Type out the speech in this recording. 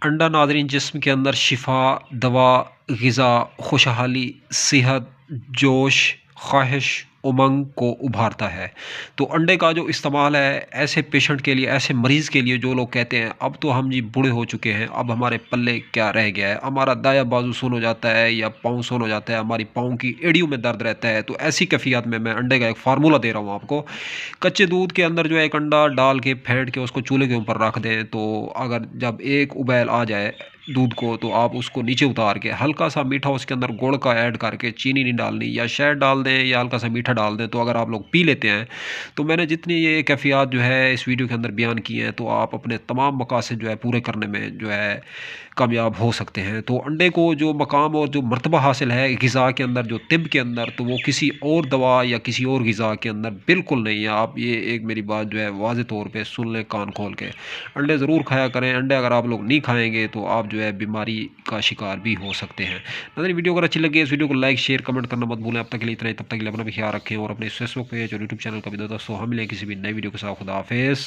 अंडा नाज़रीन जिस्म के अंदर शिफा, दवा, ग़िज़ा, खुशहाली, सेहत, जोश, ख़्वाहिश, उमंग को उभारता है। तो अंडे का जो इस्तेमाल है ऐसे पेशेंट के लिए, ऐसे मरीज़ के लिए जो लोग कहते हैं अब तो हम जी बूढ़े हो चुके हैं, अब हमारे पल्ले क्या रह गया है, हमारा दायाँ बाजू सुन्न हो जाता है या पाँव सुन्न हो जाता है, हमारी पाँव की एड़ियों में दर्द रहता है। तो ऐसी कैफ़ियत में मैं अंडे का एक फ़ॉर्मूला दे रहा हूँ आपको। कच्चे दूध के अंदर जो है एक अंडा डाल के फेंट के उसको चूल्हे के ऊपर रख दें, तो अगर जब एक उबैल आ जाए दूध को तो आप उसको नीचे उतार के हल्का सा मीठा उसके अंदर गुड़ का ऐड करके, चीनी नहीं डालनी या शहद डाल दें या हल्का सा मीठा डाल दें, तो अगर आप लोग पी लेते हैं तो मैंने जितनी ये कैफ़ियत जो है इस वीडियो के अंदर बयान की हैं तो आप अपने तमाम मकासद जो है पूरे करने में जो है कामयाब हो सकते हैं। तो अंडे को जो मकाम और जो मर्तबा हासिल है ग़िज़ा के अंदर, जो तिब के अंदर, तो वो किसी और दवा या किसी और ग़िज़ा के अंदर बिल्कुल नहीं है। आप ये एक मेरी बात जो है वाज़े तौर पे सुन लें कान खोल के। अंडे ज़रूर खाया करें। अंडे अगर आप लोग नहीं खाएँगे तो आप जो है बीमारी का शिकार भी हो सकते हैं। नाज़रीन वीडियो अगर अच्छी लगी इस वीडियो को लाइक, शेयर, कमेंट करना मत भूलें। अब तक के लिए इतना ही, तब तक के लिए अपना भी ख्याल रखें और अपने फेसबुक पेज और यूट्यूब चैनल का भी दोस्तों हम मिलें किसी भी नई वीडियो के साथ। खुदा हाफ़िज़।